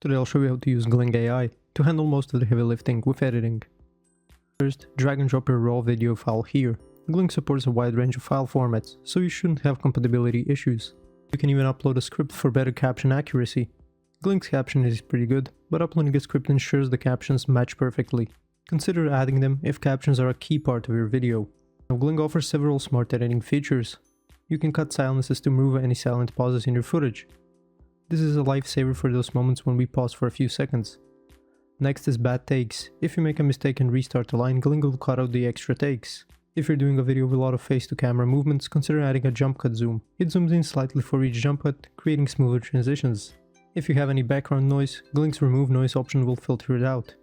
Today I'll show you how to use Gling.AI to handle most of the heavy lifting with editing. First, drag and drop your raw video file here. Gling supports a wide range of file formats, so you shouldn't have compatibility issues. You can even upload a script for better caption accuracy. Gling's caption is pretty good, but uploading a script ensures the captions match perfectly. Consider adding them if captions are a key part of your video. Now, Gling offers several smart editing features. You can cut silences to remove any silent pauses in your footage. This is a lifesaver for those moments when we pause for a few seconds. Next is bad takes. If you make a mistake and restart the line, Gling will cut out the extra takes. If you're doing a video with a lot of face-to-camera movements, consider adding a jump cut zoom. It zooms in slightly for each jump cut, creating smoother transitions. If you have any background noise, Gling's remove noise option will filter it out.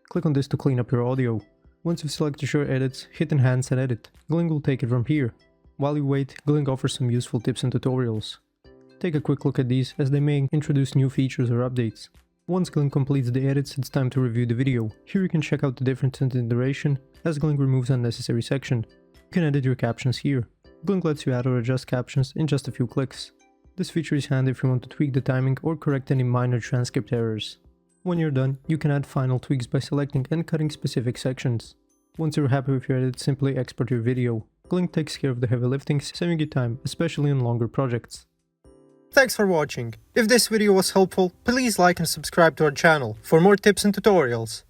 Click on this to clean up your audio. Once you've selected your edits, hit Enhance and Edit. Gling will take it from here. While you wait, Gling offers some useful tips and tutorials. Take a quick look at these, as they may introduce new features or updates. Once Gling completes the edits, it's time to review the video. Here you can check out the difference in the duration, as Gling removes unnecessary section. You can edit your captions here. Gling lets you add or adjust captions in just a few clicks. This feature is handy if you want to tweak the timing or correct any minor transcript errors. When you're done, you can add final tweaks by selecting and cutting specific sections. Once you're happy with your edit, simply export your video. Gling takes care of the heavy lifting, saving you time, especially on longer projects. Thanks for watching. If this video was helpful, please like and subscribe to our channel for more tips and tutorials.